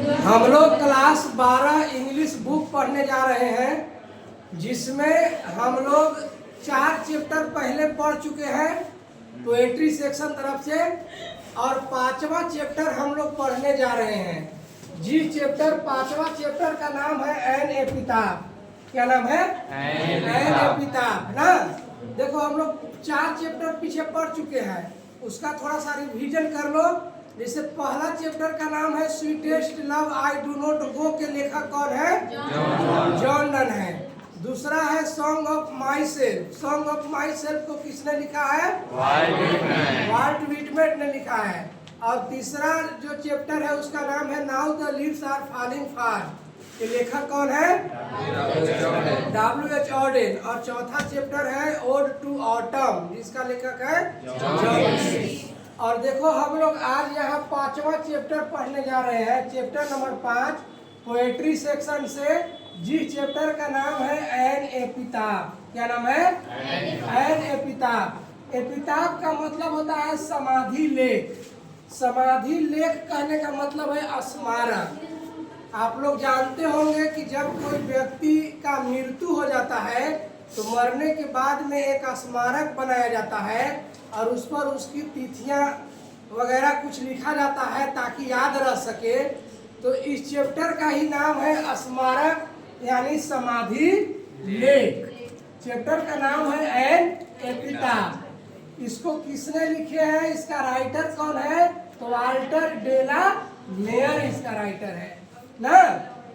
हम लोग class 12 English book पढ़ने जा रहे हैं, जिसमें हम लोग 4 चैप्टर पहले पढ़ चुके हैं पोएट्री सेक्शन तरफ से, और 5वां चैप्टर हम लोग पढ़ने जा रहे हैं। जिस चैप्टर 5वां चैप्टर का नाम है एन एपिताफ। क्या नाम है? एन एपिताफ ना। देखो हम लोग 4 चैप्टर पीछे पढ़ चुके हैं, उसका थोड़ा सा रिवीजन कर लो। जैसे पहला चैप्टर का नाम है sweetest love I do not go के लेखक कौन है? जॉन डन है। दूसरा है song of my self. Song of my self को किसने लिखा है? वाल्ट व्हिटमैन ने लिखा है। और तीसरा जो चैप्टर है उसका नाम है now the leaves are falling fast, ये लेखक कौन है? W.H. ऑडेन। और चौथा चैप्टर है ओड टू ऑटम, जिसका लेखक है जॉन। और देखो हम लोग आज यहाँ 5वां चैप्टर पढ़ने जा रहे हैं, चैप्टर नंबर 5 पोएट्री सेक्शन से, जिस चैप्टर का नाम है एन एपिताफ। क्या नाम है? एन एपिताफ। एपिताफ का मतलब होता है समाधि लेख। समाधि लेख कहने का मतलब है स्मारक। आप लोग जानते होंगे कि जब कोई व्यक्ति का मृत्यु हो जाता है तो मरने के बाद में एक स्मारक बनाया जाता है और उस पर उसकी तिथियां वगैरह कुछ लिखा जाता है ताकि याद रह सके। तो इस चैप्टर का ही नाम है स्मारक यानी समाधि लेख। चैप्टर का नाम है एन एपिताफ। इसको किसने लिखे हैं? इसका राइटर कौन है? तो वाल्टर डेला मेयर इसका राइटर है ना।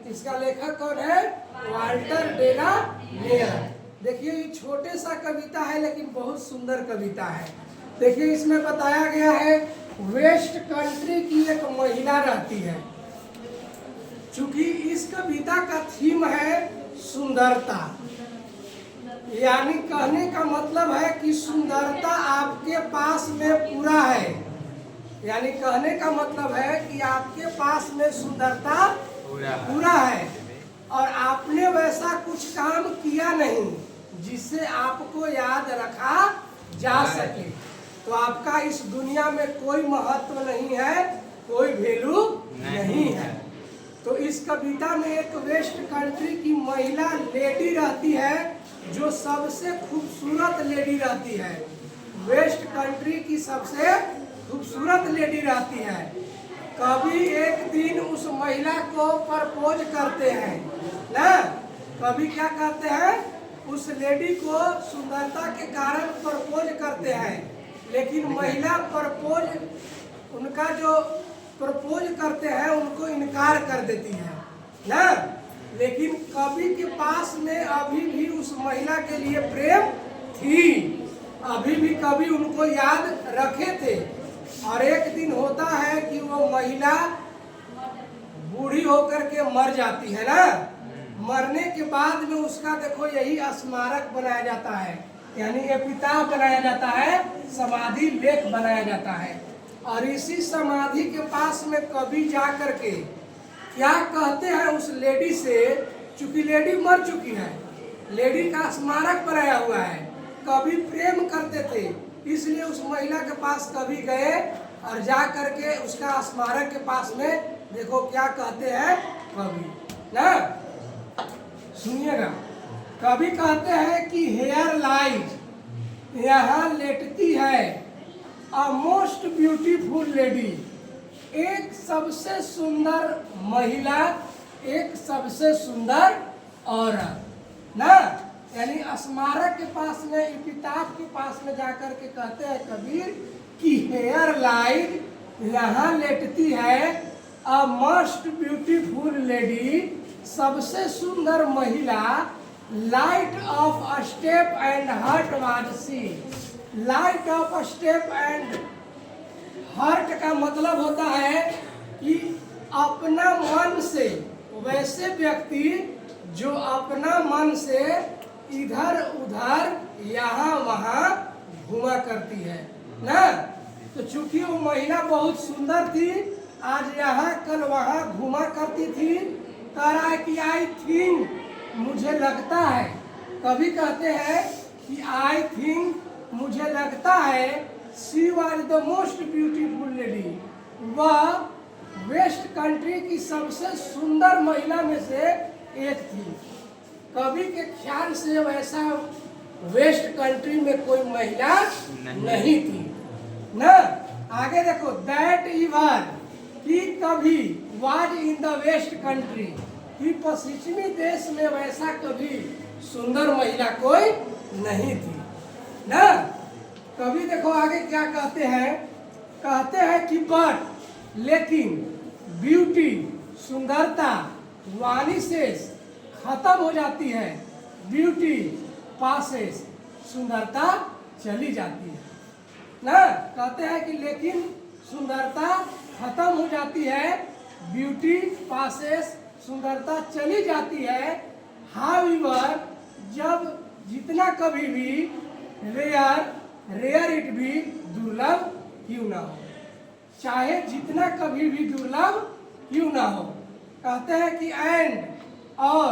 इसका लेखक कौन है? वाल्टर डेला मेयर। देखिए ये छोटे सा कविता है लेकिन बहुत सुंदर कविता है। देखिए इसमें बताया गया है वेस्ट कंट्री की एक महिला रहती है। चूंकि इस कविता का थीम है सुंदरता, यानी कहने का मतलब है कि सुंदरता आपके पास में पूरा है। यानी कहने का मतलब है कि आपके पास में सुंदरता पूरा है और आपने वैसा कुछ काम किया नहीं जिससे आपको याद रखा जा सके, तो आपका इस दुनिया में कोई महत्व नहीं है, कोई वैल्यू नहीं है। तो इस कविता में एक वेस्ट कंट्री की महिला लेडी रहती है जो सबसे खूबसूरत लेडी रहती है। वेस्ट कंट्री की सबसे खूबसूरत लेडी रहती है। कवि एक दिन उस महिला को प्रपोज करते हैं ना। कवि क्या करते हैं? उस लेडी को सुंदरता के कारण प्रपोज करते हैं, लेकिन महिला उनका जो प्रपोज करते हैं उनको इनकार कर देती है ना। लेकिन कवि के पास में अभी भी उस महिला के लिए प्रेम थी, अभी भी कवि उनको याद रखे थे। और एक दिन होता है कि वो महिला बूढ़ी होकर के मर जाती है ना। मरने के बाद में उसका देखो यही स्मारक बनाया जाता है, यानी एपिताफ बनाया जाता है, समाधि लेख बनाया जाता है। और इसी समाधि के पास में कवि जा करके क्या कहते हैं उस लेडी से, चूंकि लेडी मर चुकी है, लेडी का स्मारक बनाया हुआ है, कवि प्रेम करते थे, इसलिए उस महिला के पास कवि गए और जा करके उसका स्मारक के पास में देखो क्या कहते हैं कवि ना। सुनिएगा, कवि कहते हैं कि हेयर लाइज, यहाँ लेटती है अ मोस्ट ब्यूटीफुल लेडी, एक सबसे सुंदर महिला, एक सबसे सुंदर औरत ना। यानी स्मारक के पास में, एपिताफ के पास में जाकर के कहते हैं कबीर कि हेयर लाइज, यहाँ लेटती है अ मोस्ट ब्यूटीफुल लेडी, सबसे सुंदर महिला, light of step and heart was she. Light of step and heart का मतलब होता है कि अपना मन से, वैसे व्यक्ति जो अपना मन से इधर उधर यहाँ वहाँ घुमा करती है ना। तो चूंकि वो महिला बहुत सुंदर थी, आज यहाँ कल वहाँ घुमा करती थी। कह रहा है कि आई थिंक, मुझे लगता है, कभी कहते हैं कि आई थिंक, मुझे लगता है she was the most beautiful lady, वह वेस्ट कंट्री की सबसे सुंदर महिला में से एक थी। कवि के ख्याल से वैसा वेस्ट कंट्री में कोई महिला नहीं थी ना। आगे देखो, दैट इवन कि कभी was in the west country, कि पश्चिमी देश में वैसा कभी सुंदर महिला कोई नहीं थी ना। कभी देखो आगे क्या कहते हैं कि बट लेकिन ब्यूटी सुंदरता वानिसेस खत्म हो जाती है, ब्यूटी पासेस सुंदरता चली जाती है ना। कहते हैं कि लेकिन सुंदरता खत्म हो जाती है, ब्यूटी पासेस सुंदरता चली जाती है। हाउएवर जब जितना कभी भी रेयर इट भी दुर्लभ क्यों ना हो, चाहे जितना कभी भी दुर्लभ क्यों ना हो। कहते हैं कि एंड और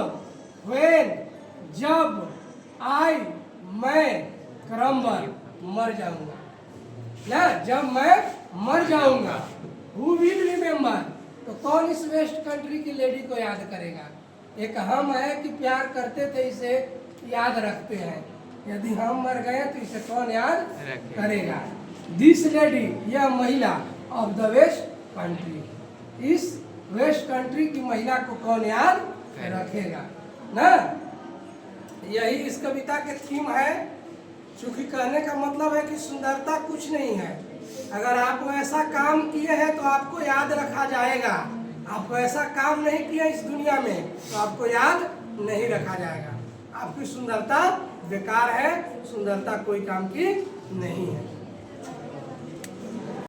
व्हेन जब आई मैं क्रम्बल मर जाऊंगा ना, जब मैं मर जाऊंगा, हु विल रिमेम्बर, तो कौन इस वेस्ट कंट्री की लेडी को याद करेगा। एक हम है कि प्यार करते थे इसे याद रखते हैं, यदि हम मर गए तो इसे कौन याद करेगा। दिस लेडी, यह महिला ऑफ द वेस्ट कंट्री, इस वेस्ट कंट्री की महिला को कौन याद रखेगा ना। यही इस कविता के थीम है। चूंकि कहने का मतलब है कि सुंदरता कुछ नहीं है, अगर आप ऐसा काम किए हैं तो आपको याद रखा जाएगा, आप ऐसा काम नहीं किए इस दुनिया में तो आपको याद नहीं रखा जाएगा। आपकी सुंदरता बेकार है, सुंदरता कोई काम की नहीं है।